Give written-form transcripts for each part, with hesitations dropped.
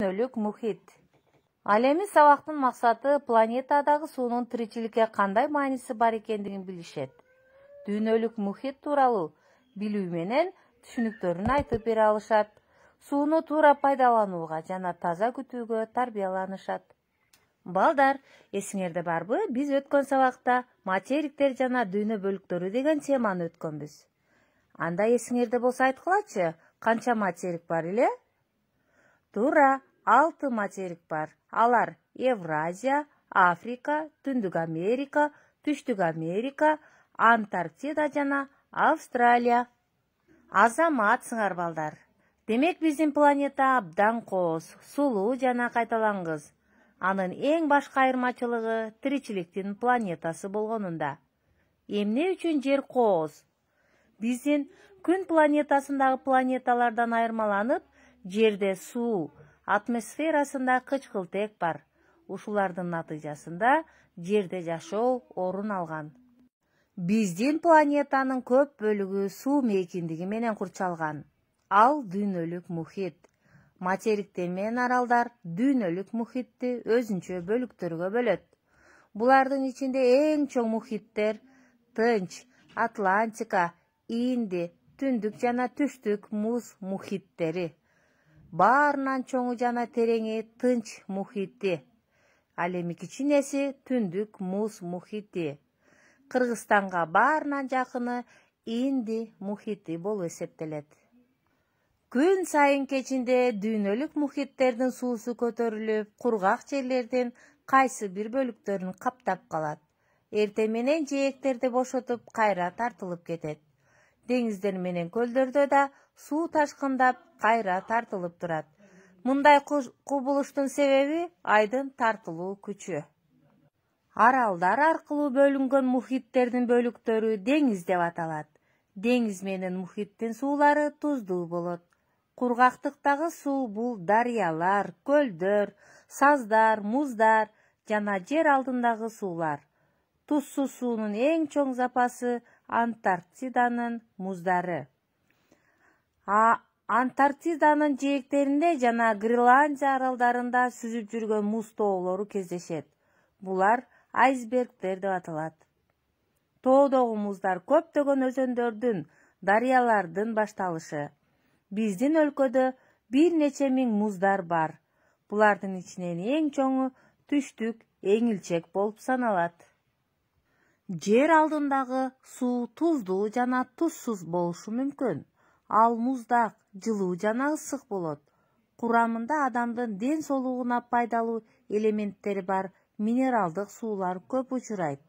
Дүйнөлүк мухит. Ал эми сабактын максаты планетадагы суунун тиричиликке кандай мааниси бар экендигин билишет. Дүйнөлүк мухит тууралуу билүү менен түшүнүктөрүн айтып бере алышат. Сууну туура пайдаланууга жана таза күтүүгө тарбияланышат. Балдар, эсиңерде барбы? Биз өткөн сабакта материктер жана дүйнө бөлүктөрү деген теманы өткөнбүз. Анда эсиңерде болсо айткылачы, канча материк бар эле? Туура, 6 материк бар. Алар Евразия, Африка, Түндүк Америка, Түштүк Америка, Антарктида жана Австралия. Азаматсыңар балдар. Демек биздин планета абдан кооз, сулуу жана кайталангыс. Анын эң башкы айырмачылыгы тиричиликтин планетасы болгонунда. Эмне үчүн жер кооз? Биздин күн планетасындагы планеталардан айырмаланып, жерде суу, атмосферасында кычкылтек бар. Ушулардын натыйжасында жерде жашоо орун алган. Биздин планетанын көп бөлүгү суу мейкиндиги менен курчалган. Ал дүйнөлүк мухит. Материктер менен аралдар дүйнөлүк мухитти өзүнчө бөлүктөргө бөлөт. Булардын ичинде эң чоң мухиттер Тынч, Атлантика, Инди, Түндүк жана Түштүк муз мухиттери. Баарынан чоңу жана тереңи Тынч мухити. Ал эми кичинеси Түндүк муз мухити. Кыргызстанга баарынан жакыны Инди мухити болуп эсептелет. Күн сайын кечинде дүйнөлүк мухиттердин суусу көтөрүлүп, кургак жерлердин кайсы бир бөлүктөрүн каптап калат. Эртең менен жээктерди бошотуп, кайра тартылып кетет. Деңиздер менен көлдөрдө да суу ташкындап, кайра тартылып турат. Мындай кубулуштун себеби айдын тартылуу күчү. Аралдар аркылуу бөлүнгөн мухиттердин бөлүктөрү деңиз деп аталат. Деңиз менен мухиттин суулары туздуу болот. Кургактыктагы суу бул дарыялар, көлдөр, саздар, муздар жана жер алдындагы суулар. Тузсуз суунун эң чоң запасы Антарктиданын муздары. Антарктиданын жээктеринде жана Гренландия аралдарында сүзүп жүргөн муз тоолору кездешет. Булар айсбергдер деп аталат. Тоодогу муздар көптөгөн өзөндөрдүн, дарыялардын башталышы. Биздин өлкөдө бир нече миң муздар бар. Булардын ичинен эң чоңу Түштүк эңилчек болуп саналат. Жер алдындагы суу туздуу жана тузсуз болушу мүмкүн. Ал муздак, жылуу жана ысык болот. Курамында адамдын ден соолугуна пайдалуу элементтери бар минералдык суулар көп учурайт.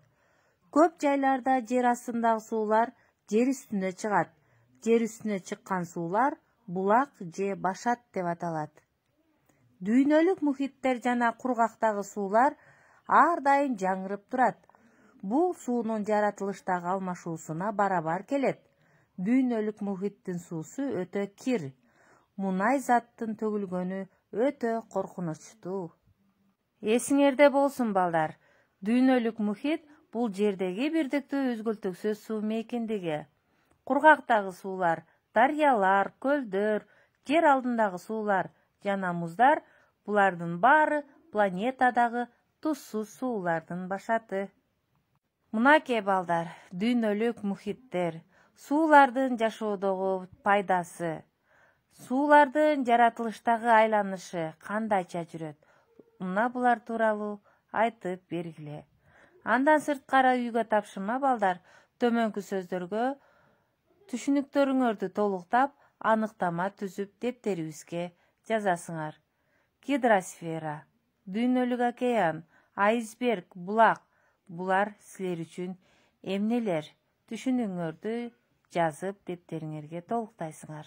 Көп жайларда жер астындагы суулар жер үстүнө чыгат. Жер үстүнө чыккан суулар булак же башат деп аталат. Дүйнөлүк мухиттер жана кургактагы суулар ар дайым жаңырып турат. Бул суунун жаратылыштагы алмашуусуна барабар келет. Дүйнөлүк мухиттин суусу өтө кир. Мунай заттын төгүлгөнү өтө коркунучтуу. Эсиңерде болсун балдар, дүйнөлүк мухит бул жердеги бирдиктүү үзгүлтүксүз суу мейкиндиги. Кургактагы суулар, дарыялар, көлдөр, жер алдындагы суулар жана муздар булардын баары планетадагы тузсуз суулардын башаты. Мынакей балдар, дүйнөлүк мухиттер, суулардын жашоодогу пайдасы, суулардын жаратылыштагы айланышы кандайча жүрөт. Мына булар тууралуу айтып бергиле. Андан сырткары үйгө тапшырма балдар, төмөнкү сөздөргө түшүнүктөрүңөрдү толуктап, аныктама түзүп дептерибизге жазасыңар. Гидросфера, дүйнөлүк океан, айсберг, булак. Булар силер үчүн эмнелер? Түшүнүңөрдү жазып дептериңерге толуктайсыңар.